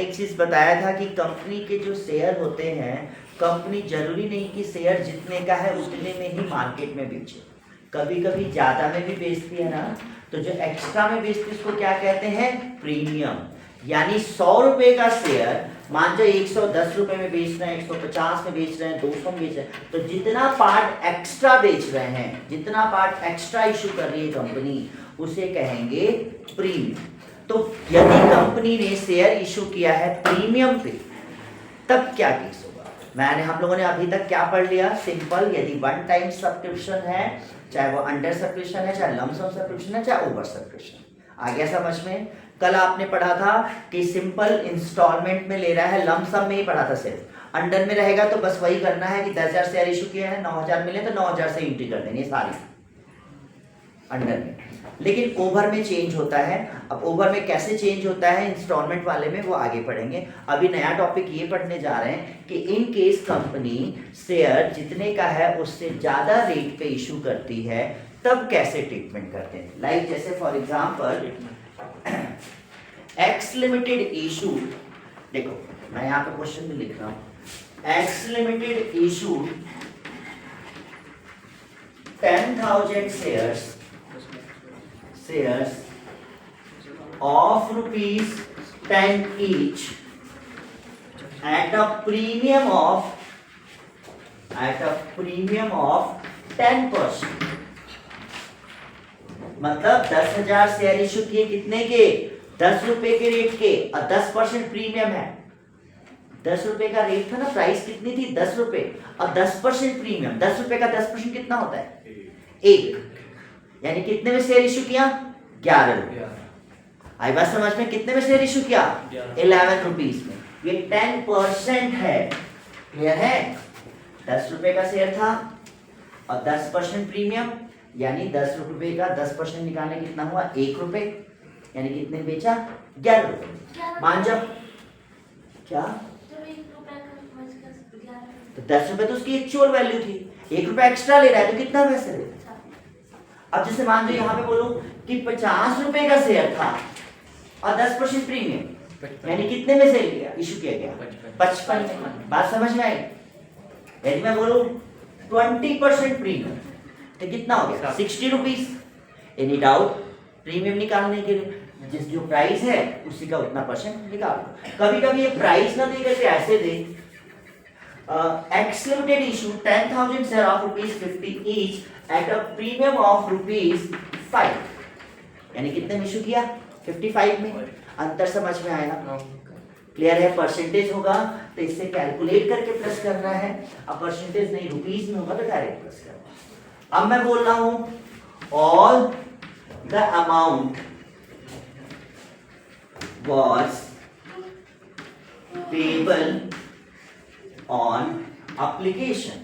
एक चीज बताया था कि कंपनी के जो शेयर होते हैं, कंपनी जरूरी नहीं कि शेयर जितने का है उतने में ही मार्केट में बेचे, कभी कभी ज्यादा में भी बेचती है ना। तो जो एक्स्ट्रा में बेचती है उसको क्या कहते हैं? प्रीमियम। यानी 100 रुपए का शेयर मान लो 110 रुपए में बेच रहे हैं, 150 में बेच रहे हैं, 200 में बेच रहे हैं, तो जितना पार्ट एक्स्ट्रा बेच रहे हैं, जितना पार्ट एक्स्ट्रा इशू कर रही है कंपनी, उसे कहेंगे प्रीमियम। तो यदि कंपनी ने शेयर इशू किया है प्रीमियम पे, तब क्या केस होगा? हम लोगों ने अभी तक क्या पढ़ लिया? सिंपल, यदि वन टाइम सब्सक्रिप्शन है, चाहे वो अंडर सब्सक्रिप्शन है, चाहे लम सम सब्सक्रिप्शन है, चाहे ओवर सब्सक्रिप्शन। आ गया समझ में? कल आपने पढ़ा था कि सिंपल इंस्टॉलमेंट में ले रहा है, लम सम में ही पढ़ा था। सिर्फ अंडर में रहेगा तो बस वही करना है कि 10,000 शेयर इशू किया है, 9,000 मिले तो 9,000 से एंट्री कर देनी सारी अंडर में। लेकिन ओवर में चेंज होता है। अब ओवर में कैसे चेंज होता है इंस्टॉलमेंट वाले में, वो आगे पढ़ेंगे। अभी नया टॉपिक ये पढ़ने जा रहे हैं कि इन केस कंपनी शेयर जितने का है उससे ज्यादा रेट पे इशू करती है, तब कैसे ट्रीटमेंट करते हैं। लाइक जैसे for example x limited issue, देखो मैं यहाँ पे क्वेश्चन में लिख रहा हूं, x limited issue 10,000 shares of rupees 10 each at a premium of 10%। मतलब 10,000 शेयर इशू किए, कितने के? 10 रुपए के रेट के, और 10% प्रीमियम है। 10 रुपए का रेट था ना, प्राइस कितनी थी? 10 रुपए, और 10% प्रीमियम। 10 रुपए का 10% कितना होता है? 1। यानी कितने में शेयर इशू किया? 11 रुपए। आई बात समझ में? कितने में शेयर इशू किया? 11 रुपीज में। ये 10% है। क्लियर है? 10 रुपए का शेयर था और 10% प्रीमियम, यानी 10 रुपए का 10% निकालने कितना हुआ? 1 रुपए। यानी कितने बेचा? 11 रुपए। मान जाओ क्या, तो 10 रुपए तो उसकी एक्चुअल वैल्यू थी, 1 रुपए एक्स्ट्रा ले रहा है तो कितना पैसे ले? अब जैसे मान लो यहाँ पे बोलो कि 50 रुपए का शेयर था और 10% प्रीमियम, यानी कितने में सेल किया, इशू किया गया? 55 में। बात समझ में आई? यदि मैं बोलूं 20% प्रीमियम तो कितना हो गया? 60 रुपीज। Any doubt? प्रीमियम निकालने के लिए जिस जो प्राइस है उसी का उतना परसेंट निकालो। कभी कभी ये प्राइस ना दे करके ऐसे दे, X limited issue 10,000 share of rupees 50 each at a premium of rupees 5। यानी कितने में इशू किया? 55 में। अंतर समझ में आया? क्लियर है? परसेंटेज होगा तो इससे कैलकुलेट करके प्लस करना है, अब परसेंटेज नहीं रुपीस में होगा तो डायरेक्ट प्लस करना। अब मैं बोल रहा हूं all the amount was payable on application।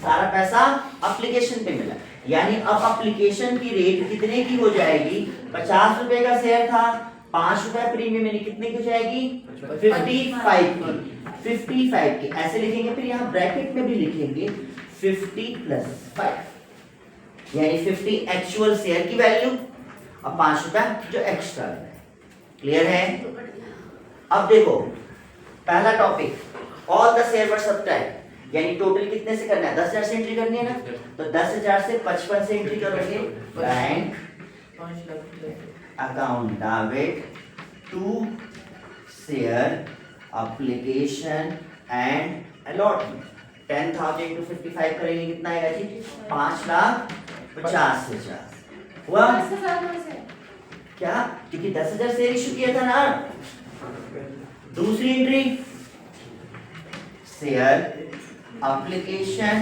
सारा पैसा एप्लीकेशन पे मिला, यानी अब एप्लीकेशन की रेट कितने की हो जाएगी? 50 रुपए का शेयर था, 5 रुपए प्रीमियम, यानी कितने की हो जाएगी? 55 की। 55 की ऐसे लिखेंगे, फिर यहाँ ब्रैकेट में भी लिखेंगे 50 + 5, यानी 50 एक्चुअल शेयर की वैल्यू और 5 रुपए जो एक्स्ट्रा है। क्लियर है? अब देखो पहला topic, all the share were subtract, यानी टोटल कितने से करना है? 10,000 से एंट्री करनी है ना, तो 10,000 से 55 से एंट्री करोगे। Bank account debit to share application and allotment. 10,000 to 55 करेंगे, कितना आएगा जी? 5,50,000 हुआ क्या? क्योंकि 10,000 शेयर इशू किया था ना। दूसरी entry, share application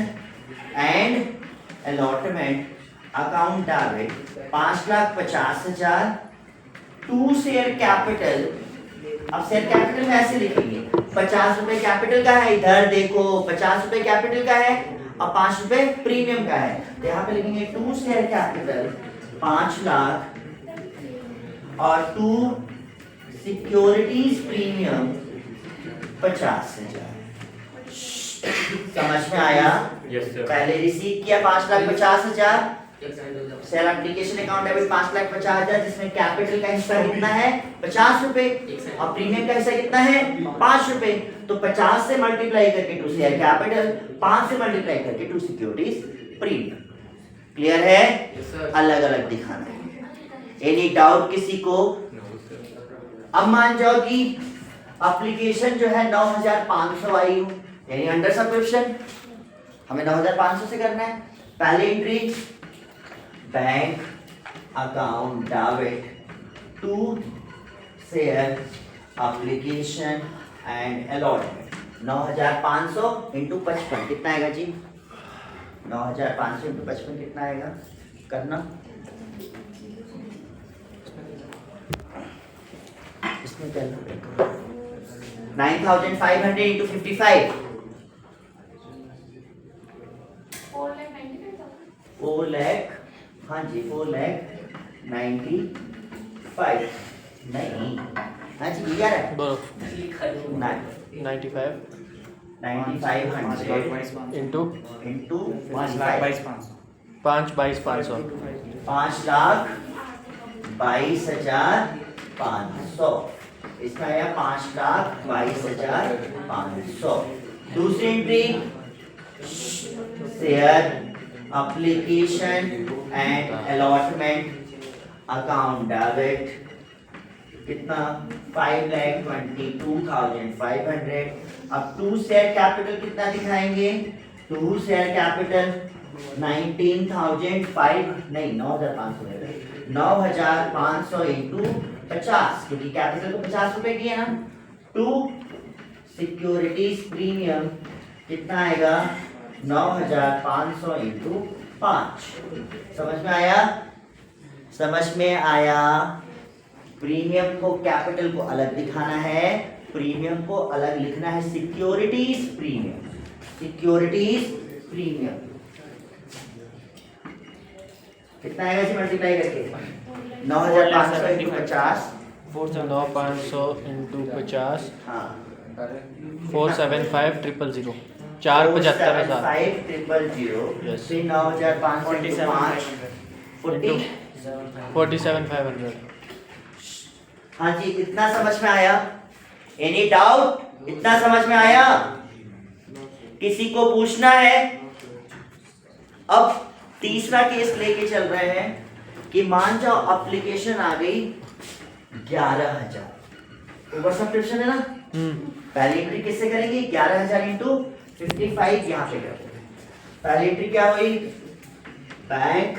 and allotment account debit 5,50,000 to share capital. अब शेयर कैपिटल में ऐसे लिखेंगे, 50 रुपए कैपिटल का है, इधर देखो 50 रुपए कैपिटल का है और 5 रुपए प्रीमियम का है, तो यहाँ पे लिखेंगे टू शेयर कैपिटल 5 लाख और 2 सिक्योरिटीज प्रीमियम 50,000। समझ में आया? yes, पहले रिसीव किया 5,50,000, सेल एप्लीकेशन अकाउंट डेबिट 5,50,000 जिसमें कैपिटल का हिस्सा कितना है 50 रुपए और प्रीमियम का हिस्सा कितना है 5 रुपए। तो 50 से मल्टीप्लाई करके टू शेयर कैपिटल, 5 से मल्टीप्लाई करके टू सिक्योरिटीज प्रीमियम। क्लियर है? अलग अलग दिखाना है। एनी डाउट किसी को? अब मान जाओ कि एप्लीकेशन जो है 9,500 आई हो, यानी अंडर सब्सक्रिप्शन हमें 9,500 से करना है। पहली entry bank account debit to share application and allotment 9,500 into 55 कितना आएगा जी? 9,500 इंटू 55 कितना आएगा? करना इसमें कैलकुलेट 9,500 इंटू 55 4 लाख, हाँ जी 4,95,000 नहीं, हाँ जी ये है 9,500 इंटू इंटू 5,22,500 5,22,500 इसका आया 5,22,500। दूसरी entry share application and allotment account debit कितना 5,22,500। अब टू शेयर कैपिटल कितना दिखाएंगे? टू शेयर कैपिटल 19,500 नहीं 9,500 9,500 इंटू 50 क्योंकि कैपिटल तो 50 रुपए की है ना। टू सिक्योरिटीज प्रीमियम कितना आएगा? 9,500 इंटू 5। समझ में आया? समझ में आया? प्रीमियम को कैपिटल को अलग दिखाना है, प्रीमियम को अलग लिखना है। सिक्योरिटीज प्रीमियम, सिक्योरिटीज प्रीमियम कितना आएगा जी मल्टीप्लाई करके? 9,500 इंटू 50 9,500 इंटू 50 हाँ 475,000 475,000 Yes. फिर 9,500 इंटू 5 47,500। हाँ जी इतना समझ में आया? Any doubt? इतना समझ में आया? किसी को पूछना है? अब तीसरा केस लेके चल रहे हैं कि मान जाओ एप्लीकेशन आ गई 11,000 ऊपर सब्सक्रिप्शन है ना। पहली एंट्री किससे करेंगे? 11,000 इंटू 55 यहाँ पे करते हैं। पहली एंट्री क्या हुई? Bank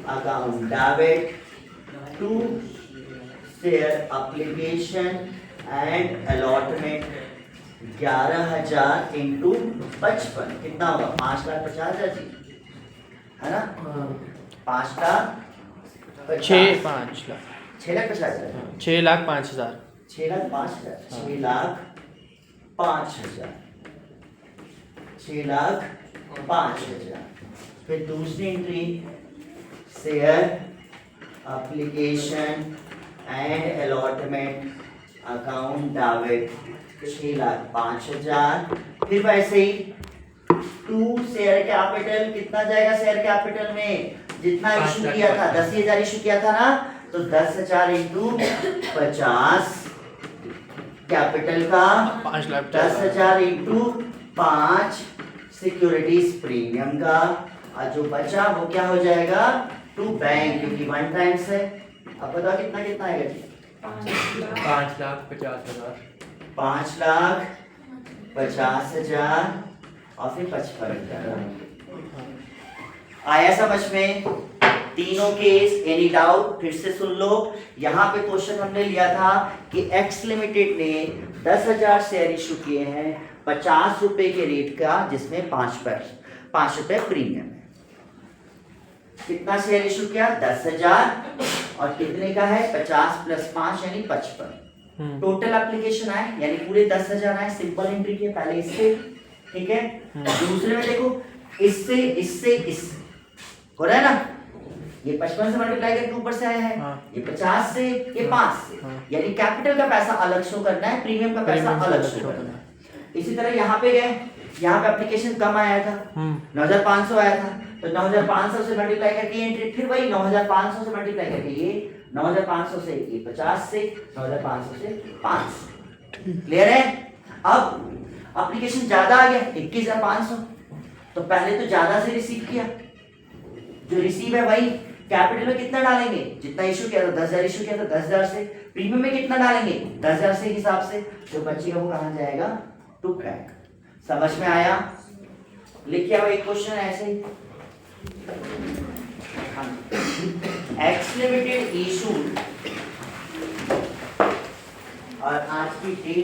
account debit to share application and allotment 11,000 into 55 कितना होगा? 5,50,000 जी है ना। 5,50,000 6,50,000 6,50,000 6,05,000 6,05,000 6,05,000 6,05,000। फिर दूसरी entry share application and allotment account debit 6,05,000। फिर वैसे ही टू शेयर कैपिटल कितना जाएगा? शेयर कैपिटल में जितना इशू किया था 10,000 इशू किया था ना, तो 10,000 इंटू 50 कैपिटल का 10,000 इंटू 5 सिक्योरिटीज प्रीमियम का, और जो बचा वो क्या हो जाएगा? टू बैंक क्योंकि वन टाइम्स है। अब बताओ कितना कितना आएगा जी? 5,50,000 5,50,000 और फिर 55,000। आया समझ में? तीनों केस। Any doubt? फिर से सुन लो। यहाँ पे क्वेश्चन हमने लिया था कि एक्स लिमिटेड ने 10,000 शेयर इशू किए हैं 50 रुपए के रेट का, जिसमें 5 रुपए प्रीमियम है। कितना शेयर इशू किया? 10,000 और कितने का है? 50 प्लस 5 यानी 55। टोटल एप्लीकेशन आए यानी पूरे 10,000 आए। सिंपल एंट्री किए पहले इससे, ठीक है। दूसरे में देखो इससे इससे इससे हो रहा है ना। ये 55 से मल्टीप्लाई करके ऊपर से आया है। ये 50 से, ये 5 से, यानी कैपिटल का पैसा अलग शो करना है, प्रीमियम का पैसा अलग शो करना है। इसी तरह यहाँ पे गए यहाँ पे एप्लीकेशन कम आया था, 9,500 आया था, तो 9,500 से मल्टीप्लाई करके ये एंट्री, फिर वही 9,500 से मल्टीप्लाई करके ये 9,500 से ये 50 से 9,500 से 5। क्लियर है? अब एप्लीकेशन ज्यादा आ गया 21,500, तो पहले तो ज्यादा से रिसीव किया, जो रिसीव है वही कैपिटल में कितना डालेंगे, जितना इशू किया था 10,000 इशू किया था 10,000 से, प्रीमियम में कितना डालेंगे 10,000 से हिसाब से, जो बचेगा वो कहाँ जाएगा, टू क्रैक। समझ में आया? लिखिए अब एक क्वेश्चन ऐसे ही, एक्स लिमिटेड इशू और आज की डेट